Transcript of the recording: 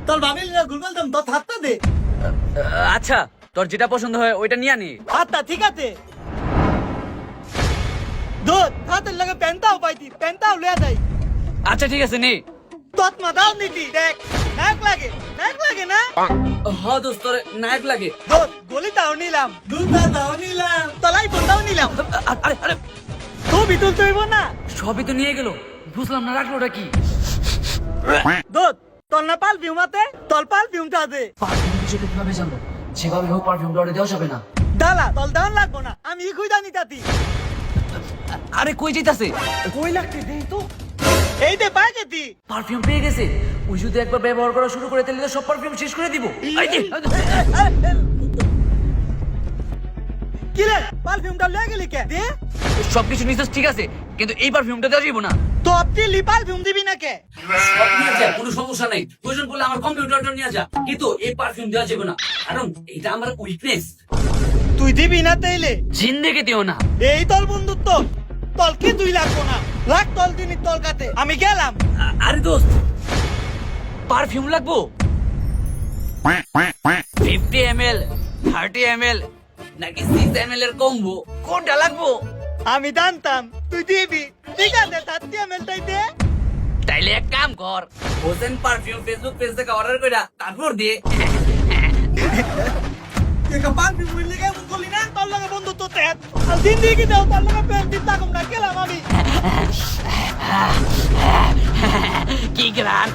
তোর ভাবিল না গুগল দাম তো হাতটা দে। আচ্ছা তোর যেটা পছন্দ হয় ওইটা নিয়ে আনি। হাতটা ঠিক আছে দুধ হাতের লাগে পেনটাও পাইতি পেনটাও লিয়া যাই। আচ্ছা ঠিক আছে নে। তোত মাথাও নিতি দেখ নাক লাগে না হ দোস্ত তোর নায়ক লাগে। দুধ গলিটাও নিলাম দুধটাও নিলাম তলাই বলটাও নিলাম। আরে আরে তো বিতুল তুইব না সবই তো নিয়ে গেল, বুঝলাম না রাখলো ওটা কি। দুধ তোর না পারফিউম আছে তোর পারফিউমটা দে। পারফিউম বিষয়টা কিভাবে জানলো? যেভাবে হোক পারফিউমটা ওটা দেওয়া যাবে না। ডালা তোর দাম লাগবো না আমি খুঁজা নিতাতি। আরে কই যাইতাছে? কই লাগতে দেই তো এই দে পাই গেতি। পারফিউম পেয়ে গেছে, ওই যদি একবার ব্যবহার করা শুরু করে তাহলে তো সব পারফিউম শেষ করে দিব। এই যে, কি রে পারফিউমটা লয়ে গেলি কে দে। সবকিছু নিশ্চয় ঠিক আছে কিন্তু এই পারফিউমটা দেওয়া যাবে না। তো আপনি লি পারফিউম দিবি না কে? সব নিয়ে যা, কোনো সমস্যা নাই, প্রয়োজন পড়লে আমার কম্পিউটারটা নিয়ে যা, কিন্তু এই পারফিউম দেওয়া যাবে না, কারণ এটা আমার উইকনেস। তুই দিবি না তাইলে জিন্দেগি দিও না। এই তোর বন্ধুত্ব তল কি তুই লাগবো না লাগ তল দিনি তল কাতে আমি গেলাম। আরে দোস্ত পারফিউম লাগবো 50 ml 30 ml নাকি 6 ml এর কম্বো, কোনটা লাগবো? আমি জানতাম তুই দিবি ঠিক আছে তাতে মেলটাই দে। তাইলে এক কাম কর, হোসেন পারফিউম ফেসবুক পেজ থেকে অর্ডার কইরা তারপর দিয়ে। তুই কা পারফিউম মিলে গে মুখ করলি না তোর লগে বন্ধুত্ব তে আর জিন্দেগি দাও তোর লগে প্রেম দিন থাকুম না গেলাম আমি। কি গ্রান